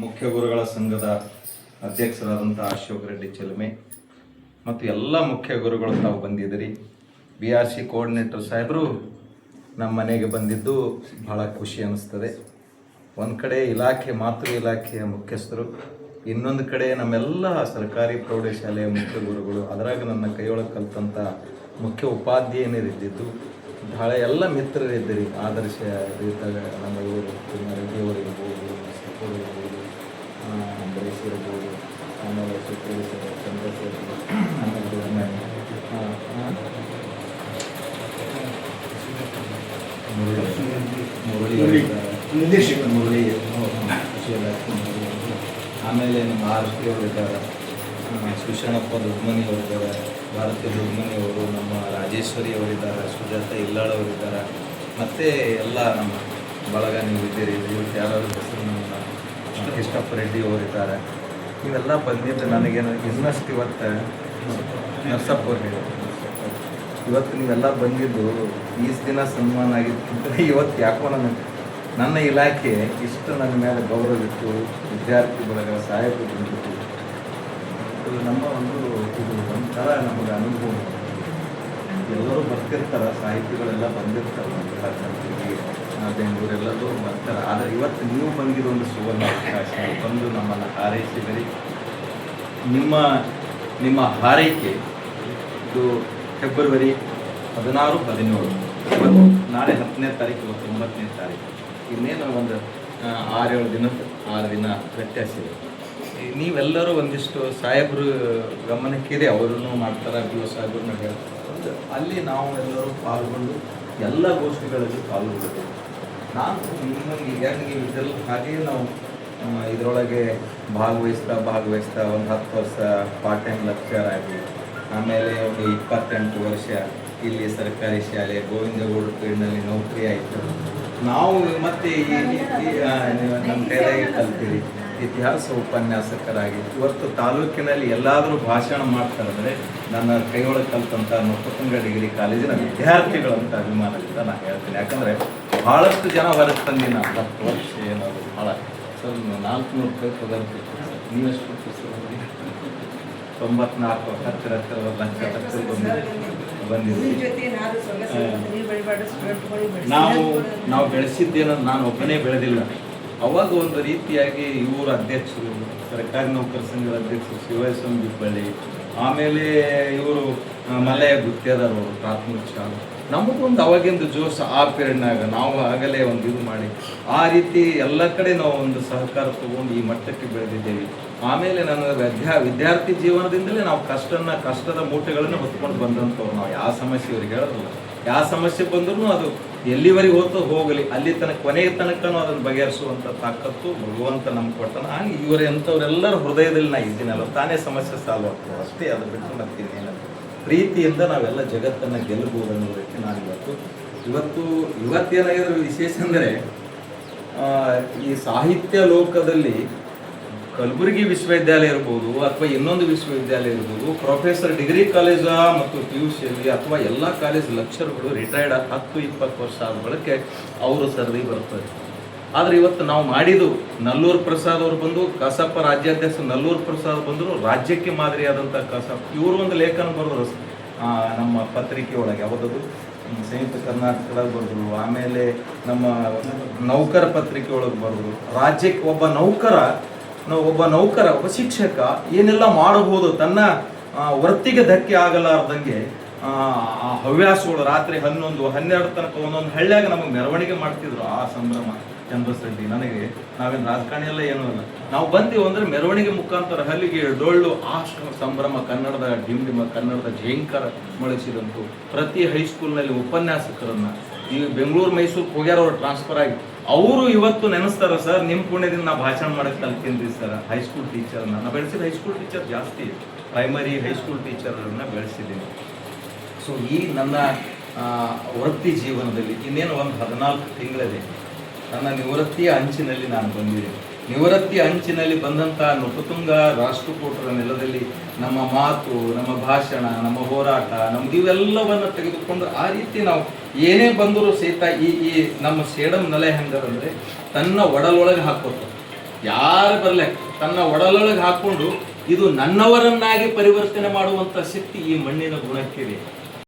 ಮುಖ್ಯ ಗುರುಗಳ ಸಂಘದ ಅಧ್ಯಕ್ಷರಾದಂಥ ಅಶೋಕ್ ರೆಡ್ಡಿ ಚೆಲುಮೆ ಮತ್ತು ಎಲ್ಲ ಮುಖ್ಯ ಗುರುಗಳು ತಾವು ಬಂದಿದ್ದೀರಿ. BRC ಕೋಆರ್ಡಿನೇಟರ್ ಸಾಹೇಬರು ನಮ್ಮ ಮನೆಗೆ ಬಂದಿದ್ದು ಬಹಳ ಖುಷಿ ಅನ್ನಿಸ್ತದೆ. ಒಂದು ಕಡೆ ಇಲಾಖೆ ಮಾತೃ ಇಲಾಖೆಯ ಮುಖ್ಯಸ್ಥರು, ಇನ್ನೊಂದು ಕಡೆ ನಮ್ಮೆಲ್ಲ ಸರ್ಕಾರಿ ಪ್ರೌಢಶಾಲೆಯ ಮುಖ್ಯ ಗುರುಗಳು, ಅದರಾಗ ನನ್ನ ಕೈಯೊಳಗೆ ಕಲಿತಂಥ ಮುಖ್ಯ ಉಪಾಧ್ಯಾಯನರಿದ್ದಿದ್ದು ಬಹಳ ಎಲ್ಲ ಮಿತ್ರರಿದ್ದೀರಿ. ಆದರ್ಶ ರೀತಿಯಾಗ ನಮ್ಮ ಇವರು ರೆಡ್ಡಿಯವರು ಇರ್ಬೋದು, ಇರ್ಬೋದು, ಅಂಬರೀಶ್ ಇರ್ಬೋದು, ಆಮೇಲೆ ಚಂದ್ರಶೇಖರ್, ಆಮೇಲೆ ಮುರಳಿ, ಆಮೇಲೆ ನಮ್ಮ RP ಅವರು ಇದ್ದಾರೆ, ಸುಶಾಣಪ್ಪ ದೊಡ್ಡಮನಿ ಅವರಿದ್ದಾರೆ, ಭಾರತಿ ದೊಡ್ಡಮನಿ ಅವರು, ನಮ್ಮ ರಾಜೇಶ್ವರಿ ಅವರಿದ್ದಾರೆ, ಸುಜಾತ ಇಲ್ಲಾಳ್ ಅವರಿದ್ದಾರೆ, ಮತ್ತು ಎಲ್ಲ ನಮ್ಮ ಬಳಗ ನೀವು ಇದ್ದೀರಿ. ಇವತ್ತು ಯಾರಾದ್ರು ಹೆಸರು ನಮ್ಮ ಕೃಷ್ಣಪ್ಪ ರೆಡ್ಡಿ ಅವರಿದ್ದಾರೆ. ಇವೆಲ್ಲ ಬಂದಿದ್ದು ನನಗೇನು ಇನ್ನಷ್ಟು ಇವತ್ತು ನರ್ಸಪ್ಪ ಅವ್ರು ಹೇಳಿ ಇವತ್ತು ನೀವೆಲ್ಲ ಬಂದಿದ್ದು ಈಸ್ ದಿನ ಸನ್ಮಾನ ಆಗಿದ್ದಕ್ಕಿಂತ ಇವತ್ತು ಯಾಕೋ ನನ್ನ ಇಲಾಖೆ ಇಷ್ಟು ನನ್ನ ಮೇಲೆ ಗೌರವಿತ್ತು. ವಿದ್ಯಾರ್ಥಿ ಬಳಗ ಸಾಹೇಬರು ಬಂದಿತ್ತು. ನಮ್ಮ ಇದು ಒಂಥರ ನಮಗೆ ಅನುಭವ. ಎಲ್ಲರೂ ಬರ್ತಿರ್ತಾರೆ, ಸಾಹಿತಿಗಳೆಲ್ಲ ಬಂದಿರ್ತಾರೆ, ಬೆಂಗಳೂರೆಲ್ಲರೂ ಬರ್ತಾರೆ. ಆದರೆ ಇವತ್ತು ನೀವು ಬಂದಿದ್ದೊಂದು ಸುವರ್ಣ ಅವಕಾಶ. ಬಂದು ನಮ್ಮನ್ನು ಹಾರೈಸಿದಿರಿ. ನಿಮ್ಮ ಹಾರೈಕೆ ಇದು ಫೆಬ್ರವರಿ 16, 17 ಇವತ್ತು, ನಾಳೆ 10ನೇ ತಾರೀಕು, ಇವತ್ತು 9ನೇ ತಾರೀಕು. ಇನ್ನೇನು ಒಂದು 6-7 ದಿನ ವ್ಯತ್ಯಾಸ ಇದೆ. ನೀವೆಲ್ಲರೂ ಒಂದಿಷ್ಟು ಸಾಹೇಬ್ರು ಗಮನಕ್ಕಿದೆ, ಅವರನ್ನು ಮಾಡ್ತಾರೆ, BO ಸಾಹೇಬ್ರನ್ನ ಹೇಳ್ತಾರೆ. ಅಲ್ಲಿ ನಾವು ಎಲ್ಲರೂ ಪಾಲ್ಗೊಂಡು ಎಲ್ಲ ಗೋಷ್ಠಿಗಳಲ್ಲಿ ಪಾಲ್ಗೊಳ್ಳುತ್ತೇವೆ. ನಾನು ನಿಮಗೆ ಇದೆಲ್ಲ ಹಾಗೆಯೇ ನಾವು ಇದರೊಳಗೆ ಭಾಗವಹಿಸ್ತಾ ಒಂದು 10 ವರ್ಷ ಪಾರ್ಟ್ ಟೈಮ್ ಲೆಕ್ಚರ್ ಆಗಿ, ಆಮೇಲೆ ಒಂದು 28 ವರ್ಷ ಇಲ್ಲಿ ಸರ್ಕಾರಿ ಶಾಲೆ ಗೋವಿಂದಗೌಡ ಪೀರಿಯಡ್ನಲ್ಲಿ ನೌಕರಿ ಆಯಿತು. ನಾವು ಮತ್ತೆ ನಮ್ಮ ಕೈಯಾಗಿ ಕಲ್ತೀವಿ. ಇತಿಹಾಸ ಉಪನ್ಯಾಸಕರಾಗಿ ಇವತ್ತು ತಾಲೂಕಿನಲ್ಲಿ ಎಲ್ಲಾದರೂ ಭಾಷಣ ಮಾಡ್ತಾರಂದರೆ ನನ್ನ ಕೈಯೊಳಗೆ ಕಲ್ತಂಥ ನೊಕ್ಕತುಂಗ ಡಿಗ್ರಿ ಕಾಲೇಜಿನ ವಿದ್ಯಾರ್ಥಿಗಳಂತ ಅಭಿಮಾನದಿಂದ ನಾನು ಹೇಳ್ತೀನಿ. ಯಾಕಂದರೆ ಭಾಳಷ್ಟು ಜನ ಹೊರಗೆ ತಂದಿನ 10 ವರ್ಷ ಏನಾದ್ರು ಭಾಳ ಸರ್ 400 ರೂಪಾಯಿ ಪಗಾರ ನೀವೆಷ್ಟು ಕೊಡ್ತೀವಿ ಸರ್? 94 ಹತ್ತಿರ ಲಕ್ಷ ಬಂದಿದ್ದೀವಿ. ನಾವು ಬೆಳೆಸಿದ್ದೇನಂದ್ರೆ ನಾನು ಒಬ್ಬನೇ ಬೆಳೆದಿಲ್ಲ. ಅವಾಗ ಒಂದು ರೀತಿಯಾಗಿ ಇವರು ಅಧ್ಯಕ್ಷರು, ಸರ್ಕಾರಿ ನೌಕರ ಸಂಘದ ಅಧ್ಯಕ್ಷರು ಶಿವಸ್ವಾಮಿ ಬಿಪ್ಪಳ್ಳಿ, ಆಮೇಲೆ ಇವರು ಮಲಯ ಗುತ್ತೇದಾರವರು, ಪ್ರಾಥಮಿಕ ಶಾಲೆ, ನಮಗೊಂದು ಅವಾಗಿಂದು ಜೋಶ್ ಆ ಪೀರಿಯಡ್ನಾಗ ನಾವು ಆಗಲೇ ಒಂದು ಇದು ಮಾಡಿ ಆ ರೀತಿ ಎಲ್ಲ ಕಡೆ ನಾವು ಒಂದು ಸಹಕಾರ ತಗೊಂಡು ಈ ಮಟ್ಟಕ್ಕೆ ಬೆಳೆದಿದ್ದೇವೆ. ಆಮೇಲೆ ನನ್ನ ವಿದ್ಯಾರ್ಥಿ ಜೀವನದಿಂದಲೇ ನಾವು ಕಷ್ಟದ ಮೂಟೆಗಳನ್ನು ಹೊತ್ಕೊಂಡು ಬಂದಂಥವ್ರು. ನಾವು ಯಾವ ಸಮಸ್ಯೆ ಇವ್ರಿಗೆ ಹೇಳೋದಿಲ್ಲ, ಯಾವ ಸಮಸ್ಯೆ ಬಂದ್ರೂ ಅದು ಎಲ್ಲಿವರೆಗೆ ಹೋಗಲಿ, ಅಲ್ಲಿ ತನಕ ಕೊನೆಯ ತನಕನೂ ಅದನ್ನು ಬಗೆಹರಿಸುವಂಥ ತಾಕತ್ತು ಭಗವಂತ ನಮ್ಗೆ ಕೊಟ್ಟನ. ಹಾಗೆ ಎಂಥವರೆಲ್ಲರ ಹೃದಯದಲ್ಲಿ ನಾ ಇದ್ದೀನಲ್ಲ, ತಾನೇ ಸಮಸ್ಯೆ ಸಾಲ್ವ್ ಆಗ್ತದೆ ಅಷ್ಟೇ. ಅದು ಬಿಟ್ಟು ಮತ್ತೇನೇನಲ್ಲ, ಪ್ರೀತಿಯಿಂದ ನಾವೆಲ್ಲ ಜಗತ್ತನ್ನು ಗೆಲ್ಲಬಹುದು ಅನ್ನೋದಕ್ಕೆ ನಾನು ಇವತ್ತೇನಾಗಿರೋ ವಿಶೇಷ ಅಂದರೆ ಈ ಸಾಹಿತ್ಯ ಲೋಕದಲ್ಲಿ ಕಲಬುರಗಿ ವಿಶ್ವವಿದ್ಯಾಲಯ ಇರ್ಬೋದು ಅಥವಾ ಇನ್ನೊಂದು ವಿಶ್ವವಿದ್ಯಾಲಯ ಇರ್ಬೋದು, ಪ್ರೊಫೆಸರ್ ಡಿಗ್ರಿ ಕಾಲೇಜ ಮತ್ತು PUC ಅಥವಾ ಎಲ್ಲ ಕಾಲೇಜ್ ಲೆಕ್ಚರ್ಗಳು ರಿಟೈರ್ಡ್ 10-20 ವರ್ಷ ಆದ ಬಳಿಕೆ ಅವರು ಸರದಿ ಬರ್ತಾರೆ. ಆದರೆ ಇವತ್ತು ನಾವು ಮಾಡಿದ್ದು ನಲ್ಲೂರು ಪ್ರಸಾದ್ ಅವರು ಬಂದು ಕಸಾಪ ರಾಜ್ಯಾಧ್ಯಕ್ಷ ನಲ್ಲೂರು ಪ್ರಸಾದ್ ಬಂದರು, ರಾಜ್ಯಕ್ಕೆ ಮಾದರಿಯಾದಂಥ ಕಸಾಪ. ಇವರು ಒಂದು ಲೇಖನ ಬರೆದರು ನಮ್ಮ ಪತ್ರಿಕೆ ಒಳಗೆ, ಯಾವುದದು ಸಂಯುಕ್ತ ಕರ್ನಾಟಕದಾಗ ಬರೆದ್ರು. ಆಮೇಲೆ ನಮ್ಮ ನೌಕರ ಪತ್ರಿಕೆ ಒಳಗೆ ಬರೆದ್ರು. ರಾಜ್ಯಕ್ಕೆ ಒಬ್ಬ ನೌಕರ ಶಿಕ್ಷಕ ಏನೆಲ್ಲ ಮಾಡಬಹುದು, ತನ್ನ ವೃತ್ತಿಗೆ ಧಕ್ಕೆ ಆಗಲಾರ್ದಂಗೆ ಹವ್ಯಾಸಗಳು ರಾತ್ರಿ 11-12 ತನಕ ಒಂದೊಂದು ಹಳ್ಳಿಯಾಗ ನಮಗೆ ಮೆರವಣಿಗೆ ಮಾಡ್ತಿದ್ರು. ಆ ಸಂಭ್ರಮ ಚಂದ್ರಸಡ್ಡಿ ನನಗೆ, ನಾವೇನು ರಾಜಕಾರಣಿ ಎಲ್ಲ ಏನೂ ಇಲ್ಲ, ನಾವು ಬಂದೀವಿ ಅಂದರೆ ಮೆರವಣಿಗೆ ಮುಖಾಂತರ ಹಲ್ಲಿಗೆ ಡೊಳ್ಳು, ಆ ಸಂಭ್ರಮ, ಕನ್ನಡದ ಡಿಂಡಿಮ, ಕನ್ನಡದ ಜಯಂಕರ ಮೊಳಸಿದಂತು. ಪ್ರತಿ ಹೈಸ್ಕೂಲ್ನಲ್ಲಿ ಉಪನ್ಯಾಸಕರನ್ನು ಈ ಬೆಂಗಳೂರು ಮೈಸೂರು ಹೋಗ್ಯಾರವ್ರು ಟ್ರಾನ್ಸ್ಫರ್ ಆಗಿ ಅವರು ಇವತ್ತು ನೆನೆಸ್ತಾರೆ, ಸರ್ ನಿಮ್ಮ ಪುಣ್ಯದಿಂದ ನಾವು ಭಾಷಣ ಮಾಡೋಕ್ಕೆ ಕಲ್ತಿದ್ವಿ ಸರ್. ಹೈಸ್ಕೂಲ್ ಟೀಚರ್ನ ನಾವು ಬೆಳೆಸಿದ ಹೈಸ್ಕೂಲ್ ಟೀಚರ್ ಜಾಸ್ತಿ, ಪ್ರೈಮರಿ ಹೈಸ್ಕೂಲ್ ಟೀಚರ್ಗಳನ್ನ ಬೆಳೆಸಿದ್ದೀನಿ. ಸೊ ಈ ನನ್ನ ವೃತ್ತಿ ಜೀವನದಲ್ಲಿ ಇನ್ನೇನು ಒಂದು 14 ತಿಂಗಳಿದೆ. ನನ್ನ ನಿವೃತ್ತಿಯ ಅಂಚಿನಲ್ಲಿ ನಾನು ಬಂದಿದ್ದೀನಿ. ನಿವೃತ್ತಿ ಅಂಚಿನಲ್ಲಿ ಬಂದಂಥ ನೃಪತುಂಗ ರಾಷ್ಟ್ರಕೂಟರ ನೆಲದಲ್ಲಿ ನಮ್ಮ ಮಾತು, ನಮ್ಮ ಭಾಷಣ, ನಮ್ಮ ಹೋರಾಟ, ನಮ್ದು ಇವೆಲ್ಲವನ್ನು ತೆಗೆದುಕೊಂಡು ಆ ರೀತಿ ನಾವು ಏನೇ ಬಂದರೂ ಸಹಿತ ಈ ನಮ್ಮ ಸೇಡಂ ನೆಲೆ ಹೆಂಗದಂದರೆ ತನ್ನ ಒಡಲೊಳಗೆ ಹಾಕೋತ ಯಾರು ಬರಲಿ ತನ್ನ ಒಡಲೊಳಗೆ ಹಾಕೊಂಡು ಇದು ನನ್ನವರನ್ನಾಗಿ ಪರಿವರ್ತನೆ ಮಾಡುವಂತ ಶಕ್ತಿ ಈ ಮಣ್ಣಿನ ಗುಣಕ್ಕಿದೆ.